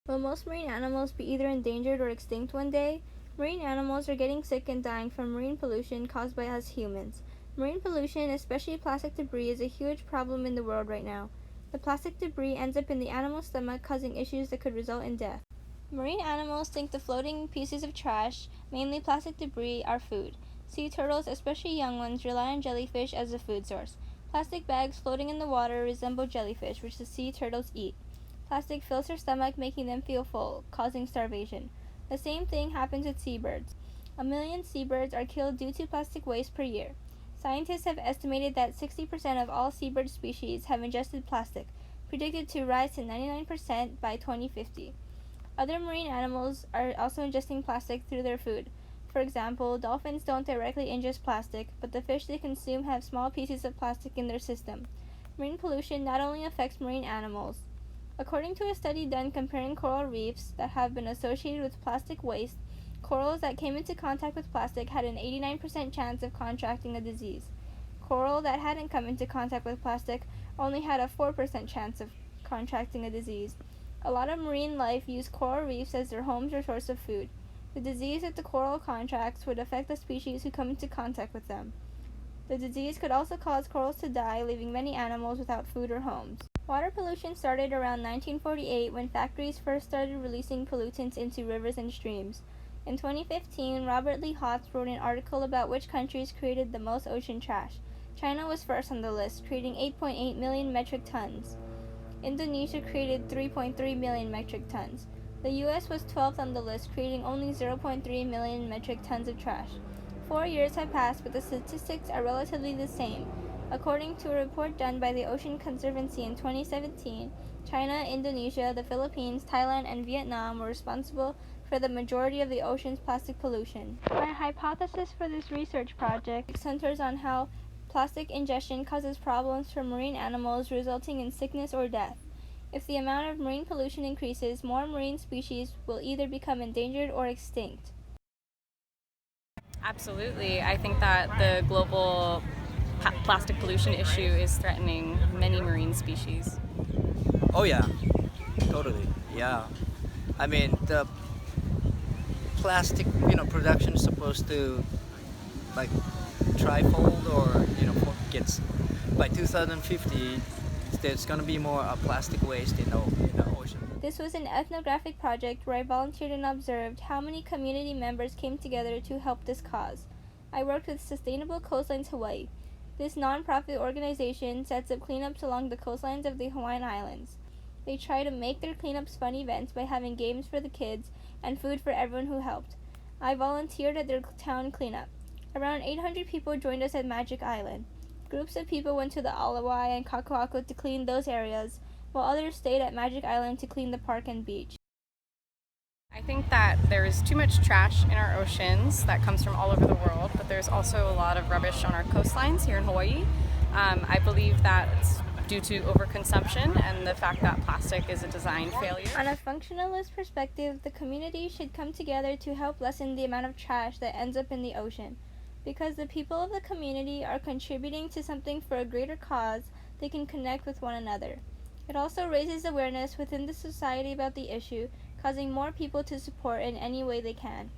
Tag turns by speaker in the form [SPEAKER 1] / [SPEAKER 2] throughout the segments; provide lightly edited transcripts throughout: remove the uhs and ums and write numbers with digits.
[SPEAKER 1] Will most marine animals be either endangered or extinct one day? Marine animals are getting sick and dying from marine pollution caused by us humans. Marine pollution, especially plastic debris, is a huge problem in the world right now. The plastic debris ends up in the animal's stomach, causing issues that could result in death. Marine animals think the floating pieces of trash, mainly plastic debris, are food. Sea turtles, especially young ones, rely on jellyfish as a food source. Plastic bags floating in the water resemble jellyfish, which the sea turtles eat. Plastic fills their stomach, making them feel full, causing starvation. The same thing happens with seabirds. 1 million seabirds are killed due to plastic waste per year. Scientists have estimated that 60% of all seabird species have ingested plastic, predicted to rise to 99% by 2050. Other marine animals are also ingesting plastic through their food. For example, dolphins don't directly ingest plastic, but the fish they consume have small pieces of plastic in their system. Marine pollution not only affects marine animals. According to a study done comparing coral reefs that have been associated with plastic waste, corals that came into contact with plastic had an 89% chance of contracting a disease. Coral that hadn't come into contact with plastic only had a 4% chance of contracting a disease. A lot of marine life use coral reefs as their homes or source of food. The disease that the coral contracts would affect the species who come into contact with them. The disease could also cause corals to die, leaving many animals without food or homes. Water pollution started around 1948 when factories first started releasing pollutants into rivers and streams. In 2015, Robert Lee Hotz wrote an article about which countries created the most ocean trash. China was first on the list, creating 8.8 million metric tons. Indonesia created 3.3 million metric tons. The US was 12th on the list, creating only 0.3 million metric tons of trash. 4 years have passed, but the statistics are relatively the same. According to a report done by the Ocean Conservancy in 2017, China, Indonesia, the Philippines, Thailand, and Vietnam were responsible for the majority of the ocean's plastic pollution. My hypothesis for this research project centers on how plastic ingestion causes problems for marine animals, resulting in sickness or death. If the amount of marine pollution increases, more marine species will either become endangered or extinct.
[SPEAKER 2] Absolutely. I think that the global plastic pollution issue is threatening many marine species.
[SPEAKER 3] Oh yeah, totally. Yeah. I mean, the plastic, production is supposed to like trifold or gets by 2050. There's gonna be more plastic waste in the ocean.
[SPEAKER 1] This was an ethnographic project where I volunteered and observed how many community members came together to help this cause. I worked with Sustainable Coastlines Hawaii. This non-profit organization sets up cleanups along the coastlines of the Hawaiian Islands. They try to make their cleanups fun events by having games for the kids and food for everyone who helped. I volunteered at their town cleanup. Around 800 people joined us at Magic Island. Groups of people went to the Alawai and Kakuaku to clean those areas, while others stayed at Magic Island to clean the park and beach.
[SPEAKER 2] I think that there is too much trash in our oceans that comes from all over the world, but there's also a lot of rubbish on our coastlines here in Hawaii. I believe that it's due to overconsumption and the fact that plastic is a design failure.
[SPEAKER 1] On a functionalist perspective, the community should come together to help lessen the amount of trash that ends up in the ocean. Because the people of the community are contributing to something for a greater cause, they can connect with one another. It also raises awareness within the society about the issue, causing more people to support in any way they can.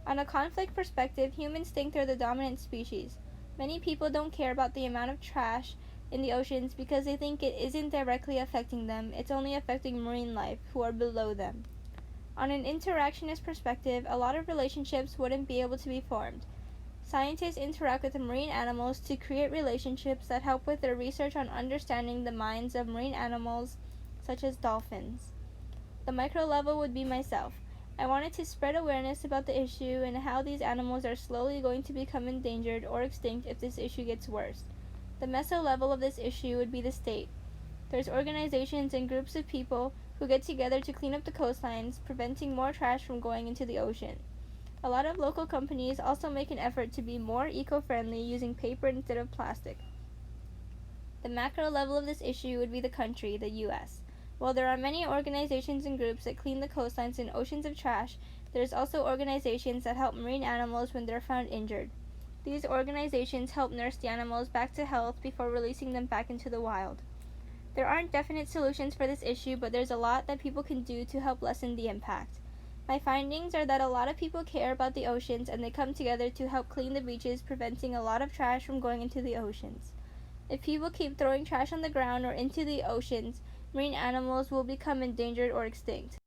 [SPEAKER 1] On a conflict perspective, humans think they're the dominant species. Many people don't care about the amount of trash in the oceans because they think it isn't directly affecting them, it's only affecting marine life, who are below them. On an interactionist perspective, a lot of relationships wouldn't be able to be formed. Scientists interact with the marine animals to create relationships that help with their research on understanding the minds of marine animals, such as dolphins. The micro level would be myself. I wanted to spread awareness about the issue and how these animals are slowly going to become endangered or extinct if this issue gets worse. The meso level of this issue would be the state. There's organizations and groups of people who get together to clean up the coastlines, preventing more trash from going into the ocean. A lot of local companies also make an effort to be more eco-friendly using paper instead of plastic. The macro level of this issue would be the country, the US. While there are many organizations and groups that clean the coastlines and oceans of trash, there's also organizations that help marine animals when they're found injured. These organizations help nurse the animals back to health before releasing them back into the wild. There aren't definite solutions for this issue, but there's a lot that people can do to help lessen the impact. My findings are that a lot of people care about the oceans and they come together to help clean the beaches, preventing a lot of trash from going into the oceans. If people keep throwing trash on the ground or into the oceans, marine animals will become endangered or extinct.